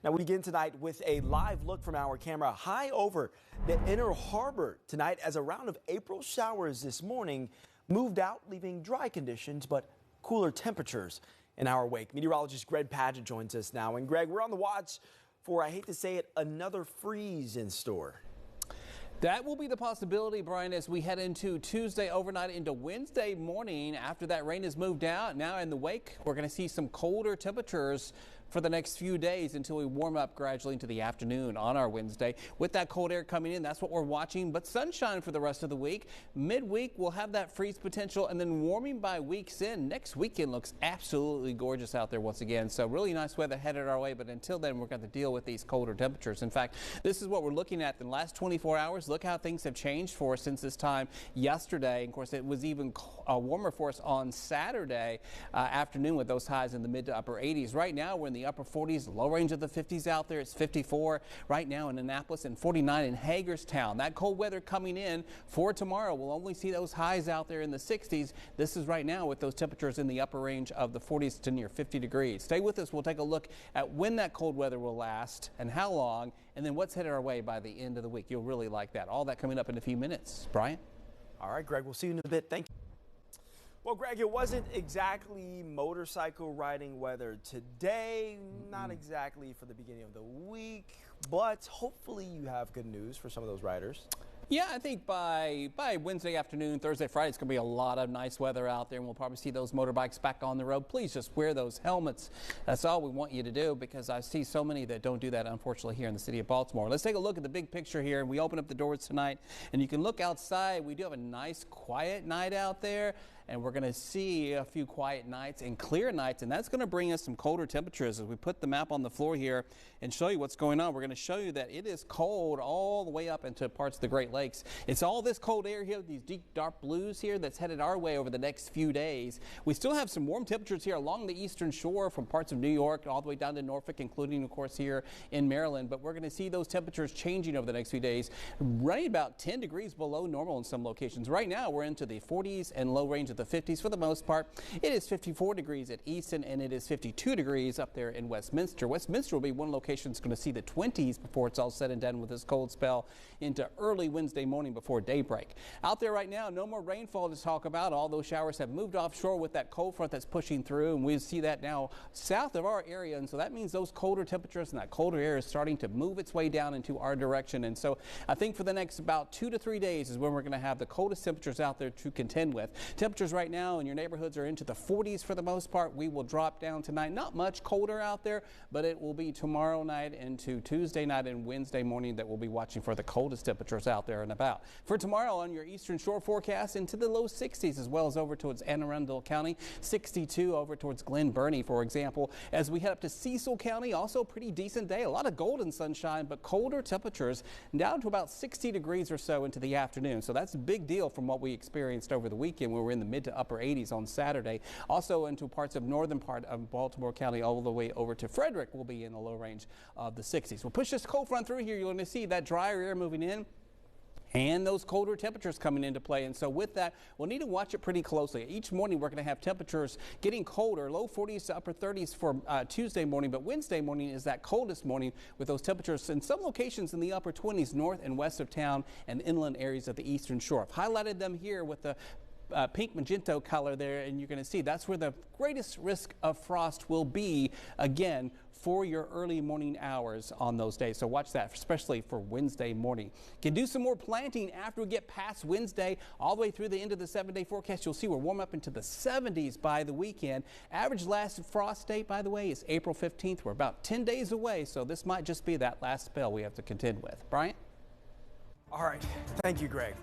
Now we begin tonight with a live look from our camera high over the Inner Harbor tonight as a round of April showers this morning moved out, leaving dry conditions but cooler temperatures in our wake. Meteorologist Greg Padgett joins us now. And Greg, we're on the watch for, I hate to say it, another freeze in store. That will be the possibility, Brian, as we head into Tuesday overnight into Wednesday morning. After that rain has moved out, now in the wake, we're going to see some colder temperatures for the next few days until we warm up gradually into the afternoon on our Wednesday. With that cold air coming in, that's what we're watching. But sunshine for the rest of the week. Midweek, we'll have that freeze potential, and then warming by week's end. Next weekend looks absolutely gorgeous out there once again. So really nice weather headed our way. But until then, we're going to deal with these colder temperatures. In fact, this is what we're looking at in the last 24 hours. Look how things have changed for us since this time yesterday. Of course, it was even warmer for us on Saturday afternoon with those highs in the mid to upper 80s. Right now, we're in the upper 40s, low range of the 50s out there. It's 54 right now in Annapolis and 49 in Hagerstown. That cold weather coming in for tomorrow. We'll only see those highs out there in the 60s. This is right now with those temperatures in the upper range of the 40s to near 50 degrees. Stay with us. We'll take a look at when that cold weather will last and how long, and then what's headed our way by the end of the week. You'll really like that. All that coming up in a few minutes. Brian? All right, Greg, we'll see you in a bit. Thank you. Well, Greg, it wasn't exactly motorcycle riding weather today, not exactly for the beginning of the week, but hopefully you have good news for some of those riders. Yeah, I think by Wednesday afternoon, Thursday, Friday, it's going to be a lot of nice weather out there, and we'll probably see those motorbikes back on the road. Please just wear those helmets. That's all we want you to do, because I see so many that don't do that, unfortunately, here in the city of Baltimore. Let's take a look at the big picture here. We open up the doors tonight, and you can look outside. We do have a nice, quiet night out there, and we're going to see a few quiet nights and clear nights, and that's going to bring us some colder temperatures. As we put the map on the floor here and show you what's going on, we're going to show you that it is cold all the way up into parts of the Great Lakes. It's all this cold air here, these deep dark blues here, that's headed our way over the next few days. We still have some warm temperatures here along the eastern shore from parts of New York all the way down to Norfolk, including, of course, here in Maryland. But we're going to see those temperatures changing over the next few days, running about 10 degrees below normal in some locations. Right now, we're into the 40s and low range of the 50s for the most part. It is 54 degrees at Easton, and it is 52 degrees up there in Westminster. Westminster will be one location that's going to see the 20s before it's all said and done with this cold spell into early Wednesday morning before daybreak. Out there right now, no more rainfall to talk about. All those showers have moved offshore with that cold front that's pushing through, and we see that now south of our area, and so that means those colder temperatures and that colder air is starting to move its way down into our direction. And so I think for the next about 2 to 3 days is when we're going to have the coldest temperatures out there to contend with. Temperatures right now in your neighborhoods are into the 40s for the most part. We will drop down tonight. Not much colder out there, but it will be tomorrow night into Tuesday night and Wednesday morning that we'll be watching for the coldest temperatures out there and about. For tomorrow on your eastern shore forecast, into the low 60s as well as over towards Anne Arundel County, 62 over towards Glen Burnie, for example. As we head up to Cecil County, also a pretty decent day. A lot of golden sunshine, but colder temperatures down to about 60 degrees or so into the afternoon. So that's a big deal from what we experienced over the weekend. We were in the mid to upper 80s on Saturday. Also into parts of northern part of Baltimore County all the way over to Frederick will be in the low range of the 60s. We'll push this cold front through here. You're going to see that drier air moving in and those colder temperatures coming into play. And so with that, we'll need to watch it pretty closely. Each morning, we're going to have temperatures getting colder, low 40s to upper 30s for Tuesday morning. But Wednesday morning is that coldest morning with those temperatures in some locations in the upper 20s north and west of town and inland areas of the eastern shore. I've highlighted them here with the pink magenta color there, and you're going to see that's where the greatest risk of frost will be again for your early morning hours on those days. So watch that, especially for Wednesday morning. Can do some more planting after we get past Wednesday all the way through the end of the 7-day forecast. You'll see we're warm up into the 70s by the weekend. Average last frost date, by the way, is April 15th. We're about 10 days away, so this might just be that last spell we have to contend with. Brian? All right. Thank you, Greg.